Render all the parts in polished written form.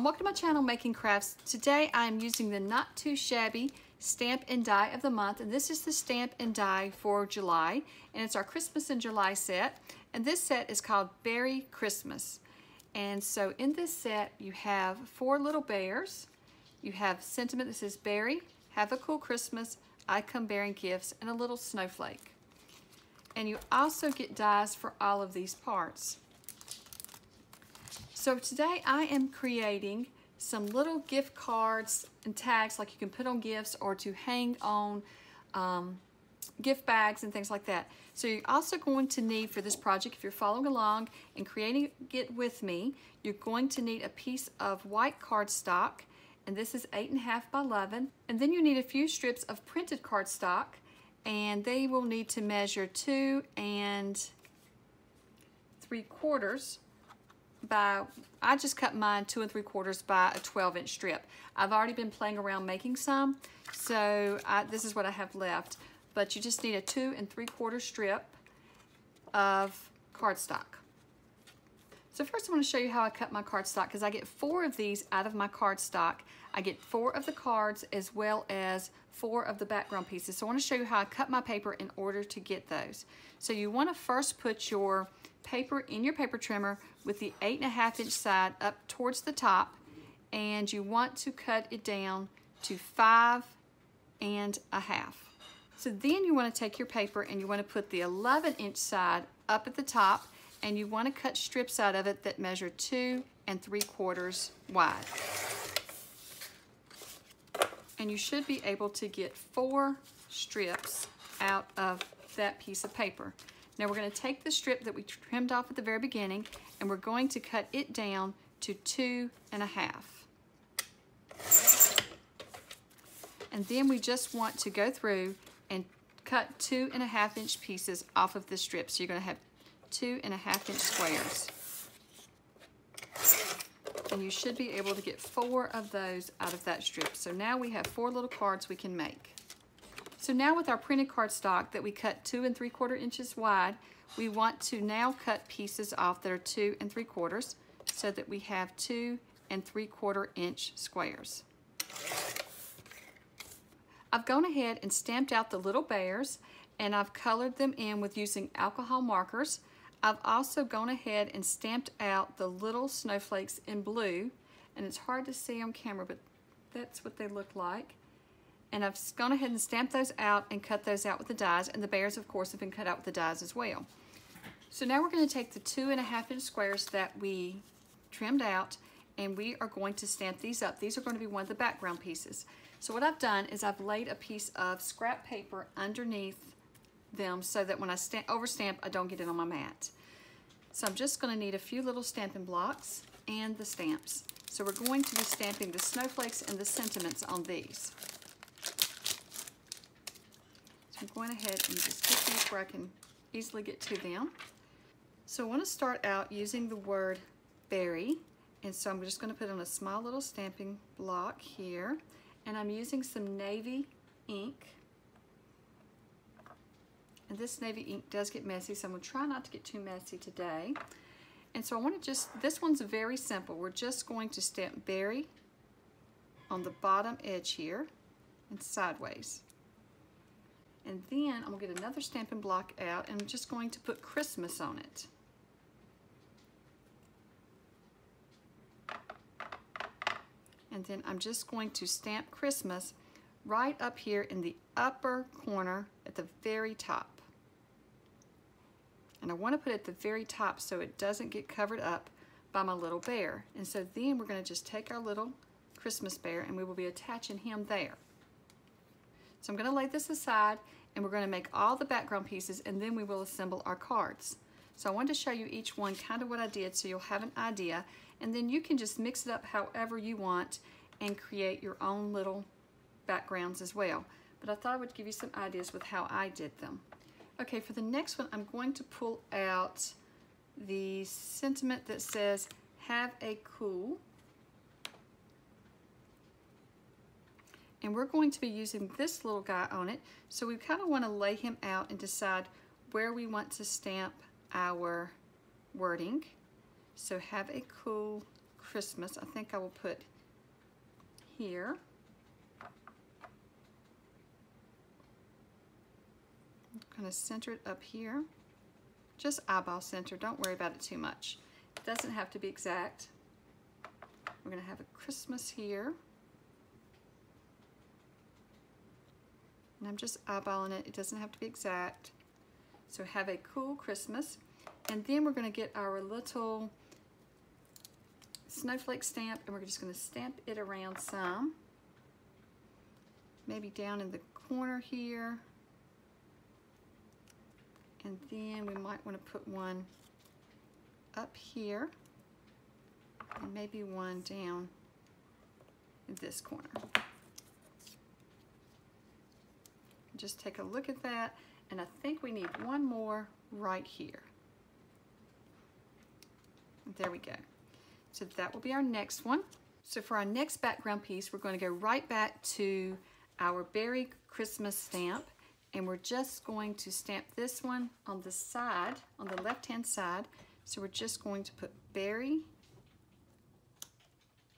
Welcome to my channel, Making Crafts. Today I am using the Not Too Shabby Stamp and Die of the Month, and this is the Stamp and Die for July, and it's our Christmas in July set, and this set is called Beary Christmas. And so in this set you have 4 little bears, you have sentiment that says Beary, have a cool Christmas, I come bearing gifts, and a little snowflake. And you also get dies for all of these parts. So today I am creating some little gift cards and tags like you can put on gifts or to hang on gift bags and things like that. So you're also going to need for this project, if you're following along and creating it with me, you're going to need a piece of white cardstock, and this is 8.5 by 11. And then you need a few strips of printed cardstock, and they will need to measure 2 3/4 by, I just cut mine 2 3/4 by a 12-inch strip. I've already been playing around making some, so this is what I have left. But you just need a 2 3/4 strip of cardstock. So first I want to show you how I cut my cardstock, because I get 4 of these out of my cardstock. I get 4 of the cards as well as 4 of the background pieces. So I want to show you how I cut my paper in order to get those. So you want to first put your paper in your paper trimmer with the 8.5-inch side up towards the top, and you want to cut it down to 5 1/2. So then you want to take your paper and you want to put the 11-inch side up at the top, and you want to cut strips out of it that measure 2 3/4 wide. And you should be able to get 4 strips out of that piece of paper. Now we're going to take the strip that we trimmed off at the very beginning, and we're going to cut it down to 2 1/2. And then we just want to go through and cut 2 1/2-inch pieces off of the strip. So you're going to have 2 1/2-inch squares. And you should be able to get 4 of those out of that strip. So now we have 4 little cards we can make. So now with our printed cardstock that we cut 2 3/4 inches wide, we want to now cut pieces off that are 2 3/4 so that we have 2 3/4-inch squares. I've gone ahead and stamped out the little bears, and I've colored them in with using alcohol markers. I've also gone ahead and stamped out the little snowflakes in blue, and it's hard to see on camera, but that's what they look like. And I've gone ahead and stamped those out and cut those out with the dies, and the bears of course have been cut out with the dies as well. So now we're going to take the 2 1/2-inch squares that we trimmed out, and we are going to stamp these up. These are going to be one of the background pieces. So what I've done is I've laid a piece of scrap paper underneath them so that when I overstamp, I don't get it on my mat. So I'm just going to need a few little stamping blocks and the stamps. So we're going to be stamping the snowflakes and the sentiments on these. So I'm going ahead and just get these where I can easily get to them. So I want to start out using the word Beary, and so I'm just going to put on a small little stamping block here, and I'm using some navy ink. And this navy ink does get messy, so I'm going to try not to get too messy today. And so I want to this one's very simple. We're just going to stamp Beary on the bottom edge here and sideways. And then I'm going to get another stamping block out, and I'm just going to put Christmas on it. And then I'm just going to stamp Christmas right up here in the upper corner at the very top. And I want to put it at the very top so it doesn't get covered up by my little bear. And so then we're going to just take our little Christmas bear, and we will be attaching him there. So I'm going to lay this aside, and we're going to make all the background pieces, and then we will assemble our cards. So I wanted to show you each one kind of what I did so you'll have an idea, and then you can just mix it up however you want and create your own little backgrounds as well. But I thought I would give you some ideas with how I did them. Okay, for the next one, I'm going to pull out the sentiment that says, have a cool. And we're going to be using this little guy on it. So we kind of want to lay him out and decide where we want to stamp our wording. So have a cool Christmas, I think I will put here. I'm going to center it up here. Just eyeball center. Don't worry about it too much. It doesn't have to be exact. We're going to have a Christmas here. And I'm just eyeballing it. It doesn't have to be exact. So have a cool Christmas. And then we're going to get our little snowflake stamp, and we're just going to stamp it around some. Maybe down in the corner here. And then we might want to put one up here. And maybe one down in this corner. Just take a look at that, and I think we need one more right here. There we go. So that will be our next one. So for our next background piece, we're going to go right back to our Beary Christmas stamp, and we're just going to stamp this one on the side, on the left-hand side. So we're just going to put Beary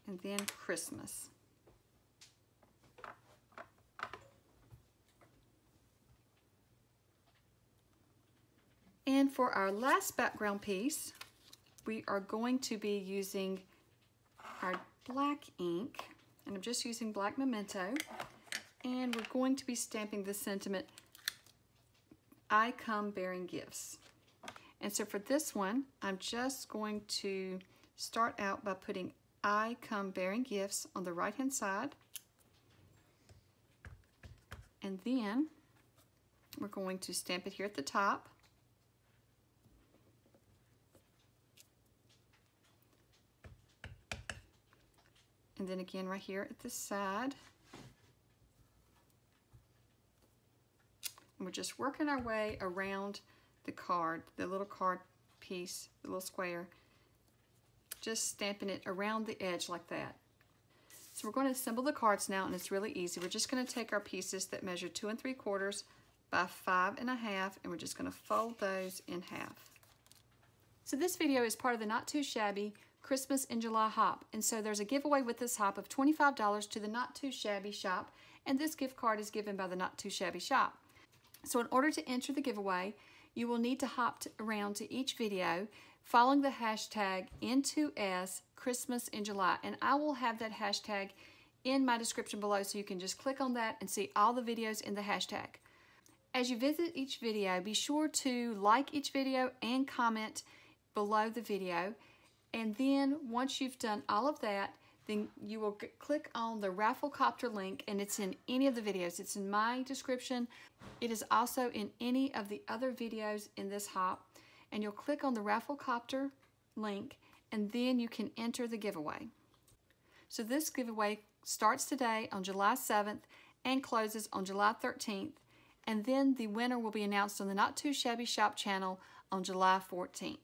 and then Christmas. And for our last background piece, we are going to be using our black ink, and I'm just using black memento, and we're going to be stamping the sentiment, I come bearing gifts. And so for this one, I'm just going to start out by putting I come bearing gifts on the right hand side, and then we're going to stamp it here at the top. And then again right here at the side. And we're just working our way around the card, the little card piece, the little square. Just stamping it around the edge like that. So we're going to assemble the cards now, and it's really easy. We're just going to take our pieces that measure 2 3/4 by 5 1/2, and we're just going to fold those in half. So this video is part of the Not Too Shabby Christmas in July hop, and so there's a giveaway with this hop of $25 to the Not Too Shabby shop, and this gift card is given by the Not Too Shabby shop. So in order to enter the giveaway, you will need to hop around to each video following the hashtag N2S Christmas in July, and I will have that hashtag in my description below, so you can just click on that and see all the videos in the hashtag. As you visit each video, be sure to like each video and comment below the video. And then once you've done all of that, then you will click on the Rafflecopter link, and it's in any of the videos. It's in my description. It is also in any of the other videos in this hop. And you'll click on the Rafflecopter link, and then you can enter the giveaway. So this giveaway starts today on July 7th and closes on July 13th. And then the winner will be announced on the Not Too Shabby Shop channel on July 14th.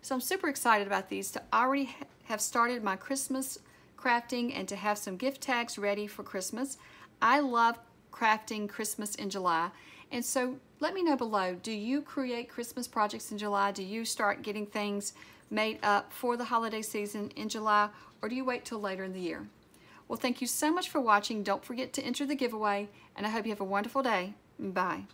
So I'm super excited about these, to already have started my Christmas crafting and to have some gift tags ready for Christmas. I love crafting Christmas in July. And so let me know below, do you create Christmas projects in July? Do you start getting things made up for the holiday season in July, or do you wait till later in the year? Well, thank you so much for watching. Don't forget to enter the giveaway, and I hope you have a wonderful day. Bye.